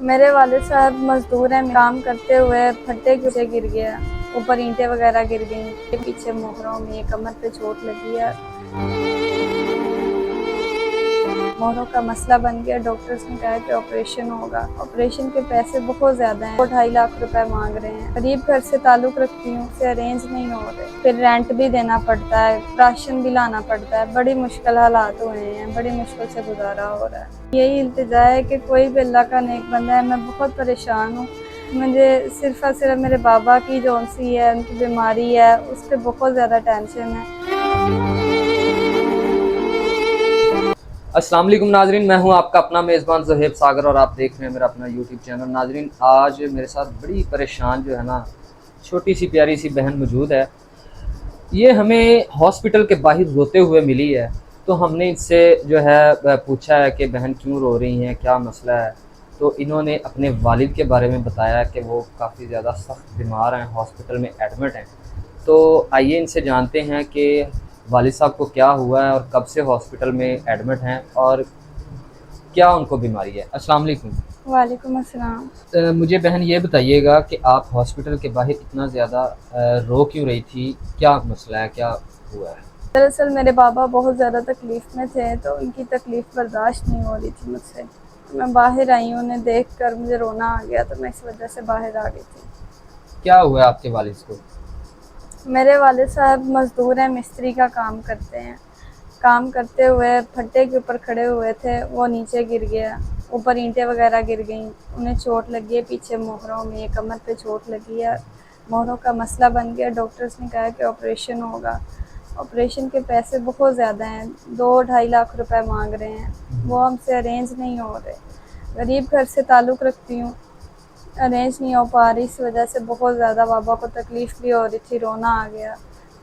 मेरे वालिद साहब मजदूर हैं, काम करते हुए फट्टे से गिर गया, ऊपर ईंटें वगैरह गिर गई, पीछे मोहरों में कमर पे चोट लगी है। मोहरों का मसला बन गया। डॉक्टर्स ने कहा कि ऑपरेशन होगा। ऑपरेशन के पैसे बहुत ज्यादा हैं, 2-2.5 लाख रुपए मांग रहे हैं। गरीब घर से ताल्लुक रखती हूँ, से अरेंज नहीं हो रहे, फिर रेंट भी देना पड़ता है, राशन भी लाना पड़ता है। बड़ी मुश्किल हालात हुए हैं, बड़ी मुश्किल से गुजारा हो रहा है। यही इल्तिजा है कि कोई भी अल्लाह का नेक बंदा है। मैं बहुत परेशान हूँ। मुझे सिर्फ और सिर्फ मेरे बाबा की जो सी है, उनकी बीमारी है, उस पर बहुत ज़्यादा टेंशन है। अस्सलाम वालेकुम नाजरीन, मैं हूं आपका अपना मेज़बान ज़हेब सागर और आप देख रहे हैं मेरा अपना यूट्यूब चैनल। नाजरीन, आज मेरे साथ बड़ी परेशान जो है ना छोटी सी प्यारी सी बहन मौजूद है। ये हमें हॉस्पिटल के बाहर रोते हुए मिली है। तो हमने इससे जो है पूछा है कि बहन क्यों रो रही हैं, क्या मसला है। तो इन्होंने अपने वालिद के बारे में बताया कि वो काफ़ी ज़्यादा सख्त बीमार हैं, हॉस्पिटल में एडमिट हैं। तो आइए इनसे जानते हैं कि वालिद साहब को क्या हुआ है और कब से हॉस्पिटल में एडमिट हैं और क्या उनको बीमारी है। अस्सलाम वालेकुम। वालेकुम अस्सलाम। मुझे बहन ये बताइएगा कि आप हॉस्पिटल के बाहर इतना ज़्यादा रो क्यों रही थी, क्या मसला है, क्या हुआ है? दरअसल मेरे बाबा बहुत ज़्यादा तकलीफ़ में थे, तो उनकी तकलीफ़ बर्दाश्त नहीं हो रही थी मुझसे। तो मैं बाहर आई हूँ, उन्हें देख कर मुझे रोना आ गया, तो मैं इस वजह से बाहर आ गई थी। क्या हुआ है आपके वालिद को? मेरे वालिद साहब मज़दूर हैं, मिस्त्री का काम करते हैं। काम करते हुए फट्टे के ऊपर खड़े हुए थे, वो नीचे गिर गया, ऊपर ईंटें वगैरह गिर गई, उन्हें चोट लगी है, पीछे मोहरों में कमर पे चोट लगी है। मोहरों का मसला बन गया। डॉक्टर्स ने कहा कि ऑपरेशन होगा। ऑपरेशन के पैसे बहुत ज़्यादा हैं, 2-2.5 लाख रुपए मांग रहे हैं। वो हमसे अरेंज नहीं हो रहे। गरीब घर से ताल्लुक़ रखती हूँ, अरेंज नहीं हो पा रही। इस वजह से बहुत ज़्यादा बाबा को तकलीफ़ भी हो रही थी, रोना आ गया,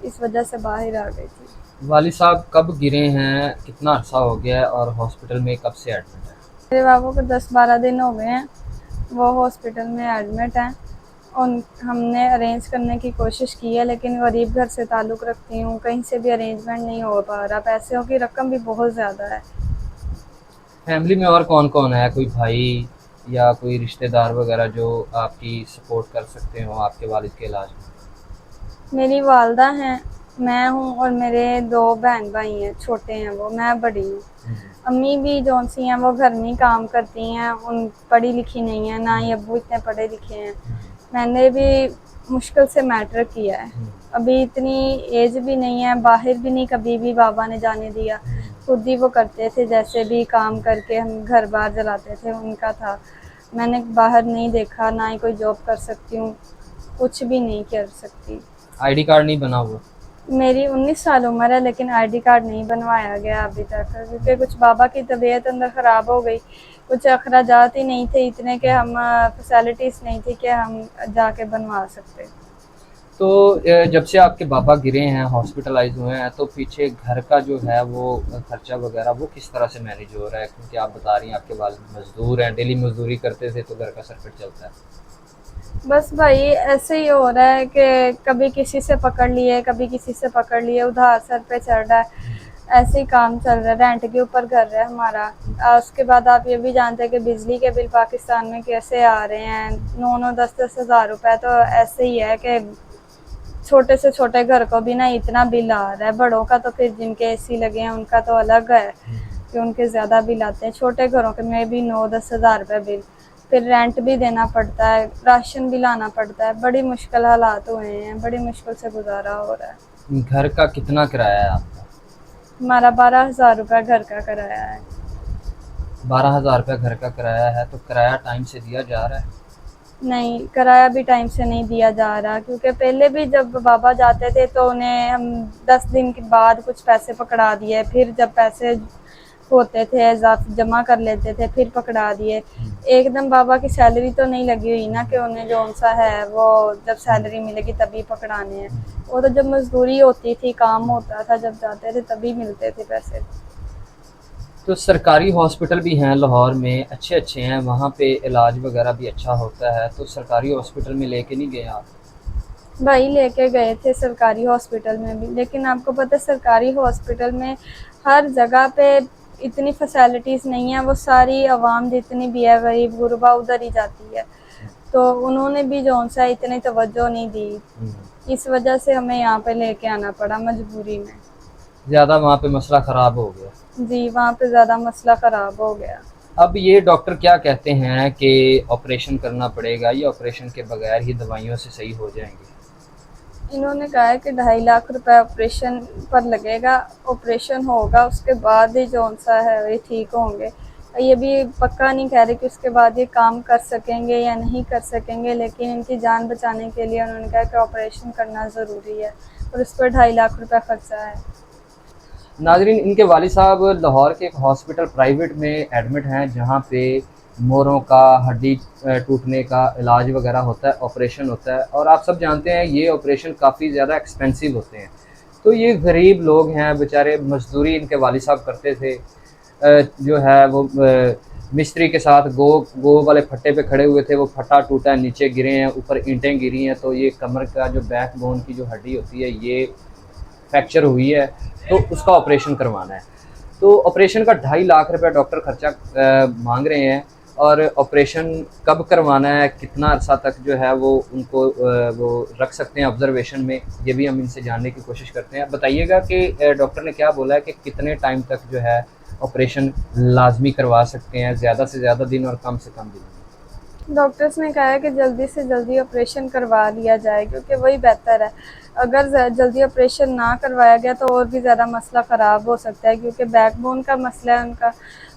इस वजह से बाहर आ गई थी। वालिद साहब कब गिरे हैं, कितना अर्सा हो गया है और हॉस्पिटल में कब से एडमिट है? मेरे बाबू को 10-12 दिन हो गए हैं, वो हॉस्पिटल में एडमिट हैं। उन हमने अरेंज करने की कोशिश की है, लेकिन गरीब घर से ताल्लुक़ रखती हूँ, कहीं से भी अरेंजमेंट नहीं हो पा रहा। पैसों की रकम भी बहुत ज़्यादा है। फैमिली में और कौन कौन है, कोई भाई या कोई रिश्तेदार वगैरह जो आपकी सपोर्ट कर सकते हो आपके वालिद के इलाज में? मेरी वालदा हैं, मैं हूँ और मेरे 2 बहन भाई हैं, छोटे हैं वो, मैं बड़ी हूँ। अम्मी भी जौन सी हैं वो घर में ही काम करती हैं, उन पढ़ी लिखी नहीं है, ना ही अब्बू इतने पढ़े लिखे हैं। मैंने भी मुश्किल से मैट्रिक किया है। अभी इतनी एज भी नहीं है, बाहर भी नहीं कभी भी बाबा ने जाने दिया। खुद ही वो करते थे, जैसे भी काम करके हम घर बार चलाते थे, उनका था। मैंने बाहर नहीं देखा, ना ही कोई जॉब कर सकती हूँ, कुछ भी नहीं कर सकती। आईडी कार्ड नहीं बना हुआ? मेरी 19 साल उम्र है, लेकिन आईडी कार्ड नहीं बनवाया गया अभी तक, क्योंकि कुछ बाबा की तबीयत अंदर ख़राब हो गई। कुछ अखराजात ही नहीं थे इतने कि हम फैसिलिटीज़ नहीं थी कि हम जाके बनवा सकते। तो जब से आपके बाबा गिरे हैं, हॉस्पिटलाइज़ हुए हैं, तो पीछे घर का जो है वो खर्चा वगैरह वो किस तरह से मैनेज हो रहा है? क्योंकि आप बता रही हैं आपके वालिद मज़दूर हैं, डेली मज़दूरी करते थे तो घर का सर्कट चलता है। बस भाई ऐसे ही हो रहा है कि कभी किसी से पकड़ लिए, कभी किसी से पकड़ लिए, उधार सर पे चढ़ रहा है। ऐसे ही काम चल रहा है, रेंट के ऊपर घर है हमारा। उसके बाद आप ये भी जानते हैं कि बिजली के बिल पाकिस्तान में कैसे आ रहे हैं, 9-9 10-10 हज़ार रुपए। तो ऐसे ही है कि छोटे से छोटे घर को भी ना इतना बिल आ रहा है। बड़ों का तो फिर जिनके एसी लगे हैं उनका तो अलग है कि उनके ज़्यादा बिल आते हैं। छोटे घरों के में भी 9-10 हज़ार रुपये बिल, फिर रेंट भी देना पड़ता है, राशन भी लाना पड़ता है। बड़ी मुश्किल हालात हुए हैं, बड़ी मुश्किल से गुजारा हो रहा है। घर का कितना किराया है आपका? हमारा 12,000 रुपये घर का किराया है। 12,000 रुपये घर का किराया है, तो किराया टाइम से दिया जा रहा है? नहीं, किराया भी टाइम से नहीं दिया जा रहा, क्योंकि पहले भी जब बाबा जाते थे तो उन्हें हम 10 दिन के बाद कुछ पैसे पकड़ा दिए, फिर जब पैसे होते थे जमा कर लेते थे, फिर पकड़ा दिए। एकदम बाबा की सैलरी तो नहीं लगी हुई ना कि उन्हें जो सा है वो जब सैलरी मिलेगी तभी पकड़ाने हैं। वो तो जब मजदूरी होती थी, काम होता था, जब जाते थे तभी मिलते थे पैसे। तो सरकारी हॉस्पिटल भी हैं लाहौर में, अच्छे अच्छे हैं, वहाँ पे इलाज वगैरह भी अच्छा होता है, तो सरकारी हॉस्पिटल में लेके नहीं गए आप? भाई लेके गए थे सरकारी हॉस्पिटल में भी, लेकिन आपको पता है सरकारी हॉस्पिटल में हर जगह पे इतनी फैसिलिटीज़ नहीं है, वो सारी आवाम जितनी भी है गरीब गुरबा उधर ही जाती है, तो उन्होंने भी जो सा इतनी तवज्जो नहीं दी। इस वजह से हमें यहाँ पे लेके आना पड़ा मजबूरी में। ज़्यादा वहाँ पे मसला ख़राब हो गया। जी, वहाँ पे ज़्यादा मसला ख़राब हो गया। अब ये डॉक्टर क्या कहते हैं कि ऑपरेशन करना पड़ेगा या ऑपरेशन के बगैर ही दवाइयों से सही हो जाएंगे? इन्होंने कहा है कि 2.5 लाख रुपए ऑपरेशन पर लगेगा, ऑपरेशन होगा उसके बाद ही जो सा है ये ठीक होंगे। ये भी पक्का नहीं कह रहे कि उसके बाद ये काम कर सकेंगे या नहीं कर सकेंगे, लेकिन इनकी जान बचाने के लिए उन्होंने कहा कि ऑपरेशन करना ज़रूरी है और उस पर 2.5 लाख रुपए खर्चा है। नाजरीन, इनके वालिद साहब लाहौर के एक हॉस्पिटल प्राइवेट में एडमिट हैं, जहाँ पे मोरों का, हड्डी टूटने का इलाज वगैरह होता है, ऑपरेशन होता है। और आप सब जानते हैं ये ऑपरेशन काफ़ी ज़्यादा एक्सपेंसिव होते हैं। तो ये गरीब लोग हैं बेचारे, मजदूरी इनके वालिद साहब करते थे। जो है वो मिस्त्री के साथ गो वाले फट्टे पे खड़े हुए थे, वो फट्टा टूटा है, नीचे गिरे हैं, ऊपर ईंटें गिरी हैं, तो ये कमर का जो बैक बोन की जो हड्डी होती है ये फ्रैक्चर हुई है, तो उसका ऑपरेशन करवाना है। तो ऑपरेशन का 2.5 लाख रुपये डॉक्टर खर्चा मांग रहे हैं। और ऑपरेशन कब करवाना है, कितना अर्सा तक जो है वो उनको वो रख सकते हैं ऑब्जर्वेशन में, ये भी हम इनसे जानने की कोशिश करते हैं। बताइएगा कि डॉक्टर ने क्या बोला है कि कितने टाइम तक जो है ऑपरेशन लाजमी करवा सकते हैं, ज़्यादा से ज़्यादा दिन और कम से कम दिन। डॉक्टर्स ने कहा है कि जल्दी से जल्दी ऑपरेशन करवा लिया जाए, क्योंकि वही बेहतर है। अगर जल्दी ऑपरेशन ना करवाया गया तो और भी ज़्यादा मसला ख़राब हो सकता है, क्योंकि बैकबोन का मसला है उनका,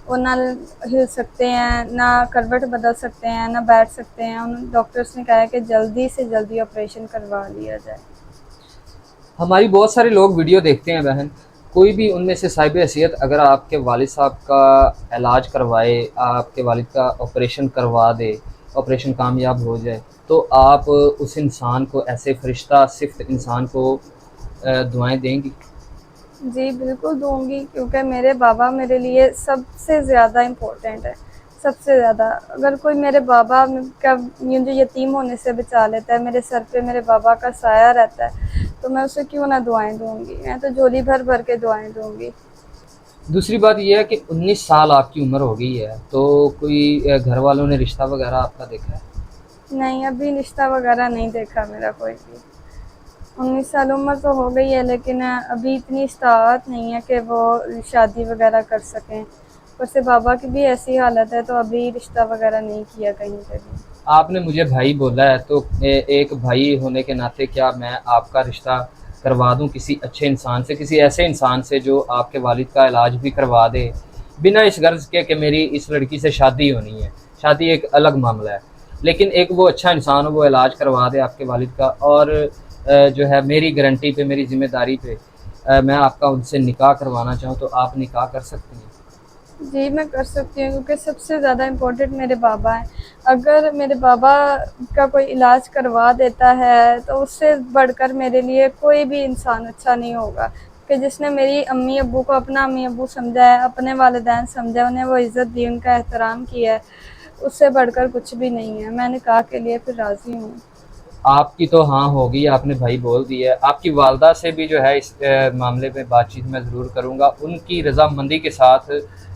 वो ना हिल सकते हैं, ना करवट बदल सकते हैं, ना बैठ सकते हैं। उन डॉक्टर्स ने कहा है कि जल्दी से जल्दी ऑपरेशन करवा लिया जाए। हमारी बहुत सारे लोग वीडियो देखते हैं बहन, कोई भी उनमें से साहिब हैसियत अगर आपके वालिद साहब का इलाज करवाए, आपके वालिद का ऑपरेशन करवा दे, ऑपरेशन कामयाब हो जाए, तो आप उस इंसान को, ऐसे फरिश्ता सिफ्त इंसान को दुआएं देंगी? जी बिल्कुल दूंगी, क्योंकि मेरे बाबा मेरे लिए सबसे ज़्यादा इम्पोर्टेंट है, सबसे ज़्यादा। अगर कोई मेरे बाबा का मुझे यतीम होने से बचा लेता है, मेरे सर पे मेरे बाबा का साया रहता है, तो मैं उसे क्यों ना दुआएं दूंगी। मैं तो झोली भर भर के दुआएं दूंगी। दूसरी बात यह है कि 19 साल आपकी उम्र हो गई है, तो कोई घर वालों ने रिश्ता वगैरह आपका देखा है? नहीं, अभी रिश्ता वगैरह नहीं देखा मेरा कोई भी। 19 साल उम्र तो हो गई है, लेकिन अभी इतनी इस्ताअत नहीं है कि वो शादी वगैरह कर सकें। ऊपर से बाबा की भी ऐसी हालत है, तो अभी रिश्ता वगैरह नहीं किया कहीं पे भी। आपने मुझे भाई बोला है, तो एक भाई होने के नाते क्या मैं आपका रिश्ता करवा दूं किसी अच्छे इंसान से, किसी ऐसे इंसान से जो आपके वालिद का इलाज भी करवा दे, बिना इस गर्ज के कि मेरी इस लड़की से शादी होनी है। शादी एक अलग मामला है, लेकिन एक वो अच्छा इंसान हो, वो इलाज करवा दे आपके वालिद का, और जो है मेरी गारंटी पे, मेरी ज़िम्मेदारी पे मैं आपका उनसे निकाह करवाना चाहूँ, तो आप निकाह कर सकती हैं? जी मैं कर सकती हूँ, क्योंकि सबसे ज़्यादा इम्पोर्टेंट मेरे बाबा हैं। अगर मेरे बाबा का कोई इलाज करवा देता है तो उससे बढ़कर मेरे लिए कोई भी इंसान अच्छा नहीं होगा, कि जिसने मेरी अम्मी अब्बू को अपना अम्मी अब्बू समझा है, अपने वालिदैन समझा, उन्हें वो इज़्ज़त दी, उनका एहतराम किया है, उससे बढ़कर कुछ भी नहीं है। मैं निकाह के लिए फिर राज़ी हूँ। आपकी तो हाँ होगी, आपने भाई बोल दिया है। आपकी वालदा से भी जो है इस मामले में बातचीत मैं ज़रूर करूँगा, उनकी रज़ामंदी के साथ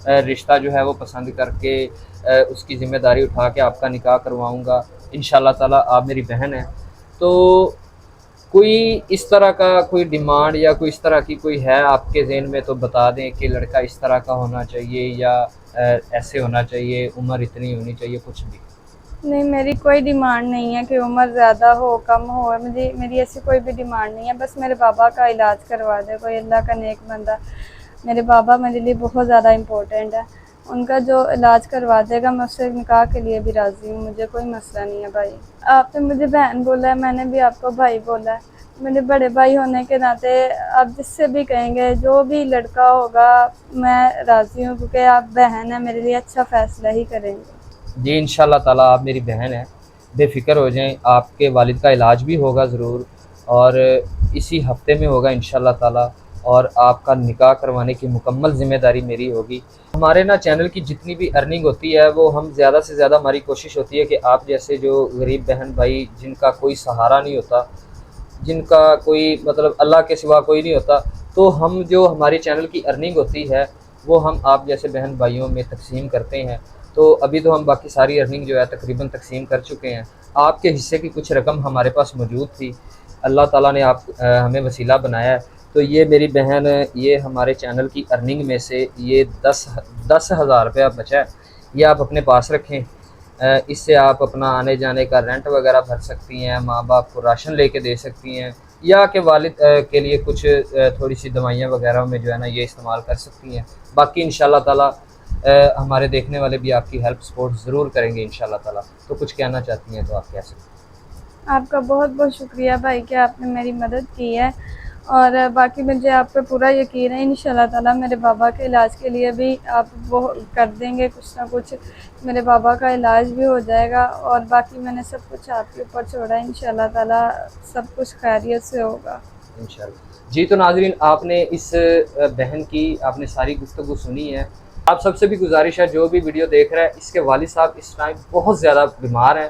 रिश्ता जो है वो पसंद करके उसकी ज़िम्मेदारी उठा के आपका निकाह करवाऊँगा इंशाल्लाह ताला। आप मेरी बहन है, तो कोई इस तरह का कोई डिमांड या कोई इस तरह की कोई है आपके ज़हन में, तो बता दें कि लड़का इस तरह का होना चाहिए या ऐसे होना चाहिए, उम्र इतनी होनी चाहिए, कुछ भी? नहीं, मेरी कोई डिमांड नहीं है कि उम्र ज़्यादा हो कम हो, मेरी ऐसी कोई भी डिमांड नहीं है। बस मेरे बाबा का इलाज करवा दे कोई अल्लाह का नेक बंदा। मेरे बाबा मेरे लिए बहुत ज़्यादा इम्पोर्टेंट है, उनका जो इलाज करवा देगा मैं उससे निकाह के लिए भी राज़ी हूँ, मुझे कोई मसला नहीं है भाई। आपने मुझे बहन बोला है, मैंने भी आपको भाई बोला है। मेरे बड़े भाई होने के नाते आप जिससे भी कहेंगे, जो भी लड़का होगा मैं राज़ी हूँ, क्योंकि आप बहन हैं, मेरे लिए अच्छा फ़ैसला ही करेंगे। जी इंशाल्लाह ताला, आप मेरी बहन है, बेफ़िक्र हो जाएं। आपके वालिद का इलाज भी होगा ज़रूर, और इसी हफ्ते में होगा इंशाल्लाह ताला, और आपका निकाह करवाने की मुकम्मल ज़िम्मेदारी मेरी होगी। हमारे ना चैनल की जितनी भी अर्निंग होती है वो हम ज़्यादा से ज़्यादा, हमारी कोशिश होती है कि आप जैसे जो गरीब बहन भाई जिनका कोई सहारा नहीं होता, जिनका कोई मतलब अल्लाह के सिवा कोई नहीं होता, तो हम जो हमारी चैनल की अर्निंग होती है वो हम आप जैसे बहन भाइयों में तकसीम करते हैं। तो अभी तो हम बाकी सारी अर्निंग जो है तकरीबन तकसीम कर चुके हैं। आपके हिस्से की कुछ रकम हमारे पास मौजूद थी, अल्लाह ताला ने हमें वसीला बनाया है। तो ये मेरी बहन, ये हमारे चैनल की अर्निंग में से ये 10,000 रुपया बचा है, ये आप अपने पास रखें। इससे आप अपना आने जाने का रेंट वगैरह भर सकती हैं, माँ बाप को राशन लेके दे सकती हैं, या के वालिद के लिए कुछ थोड़ी सी दवाइयाँ वगैरह में जो है ना ये इस्तेमाल कर सकती हैं। बाकी इंशाल्लाह ताला हमारे देखने वाले भी आपकी हेल्प सपोर्ट ज़रूर करेंगे इंशाल्लाह ताला। तो कुछ कहना चाहती हैं तो आप कह सकते हैं। आपका बहुत बहुत शुक्रिया भाई कि आपने मेरी मदद की है, और बाकी मुझे आप पे पूरा यकीन है इंशाल्लाह ताला मेरे बाबा के इलाज के लिए भी आप वो कर देंगे, कुछ ना कुछ मेरे बाबा का इलाज भी हो जाएगा। और बाकी मैंने सब कुछ आपके ऊपर छोड़ा है, इंशाल्लाह ताला सब कुछ खैरियत से होगा इंशाल्लाह। जी तो नाज़रीन, आपने इस बहन की आपने सारी गुफ्तगू सुनी है। आप सबसे भी गुजारिश है, जो भी वीडियो देख रहा है, इसके वालिद साहब इस टाइम बहुत ज़्यादा बीमार हैं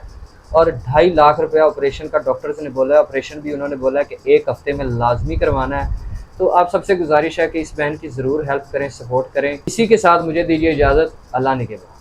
और 2.5 लाख रुपया ऑपरेशन का डॉक्टर्स ने बोला है, ऑपरेशन भी उन्होंने बोला है कि 1 हफ़्ते में लाजमी करवाना है। तो आप सबसे गुजारिश है कि इस बहन की ज़रूर हेल्प करें, सपोर्ट करें। इसी के साथ मुझे दीजिए इजाज़त। अल्लाह निगहबान।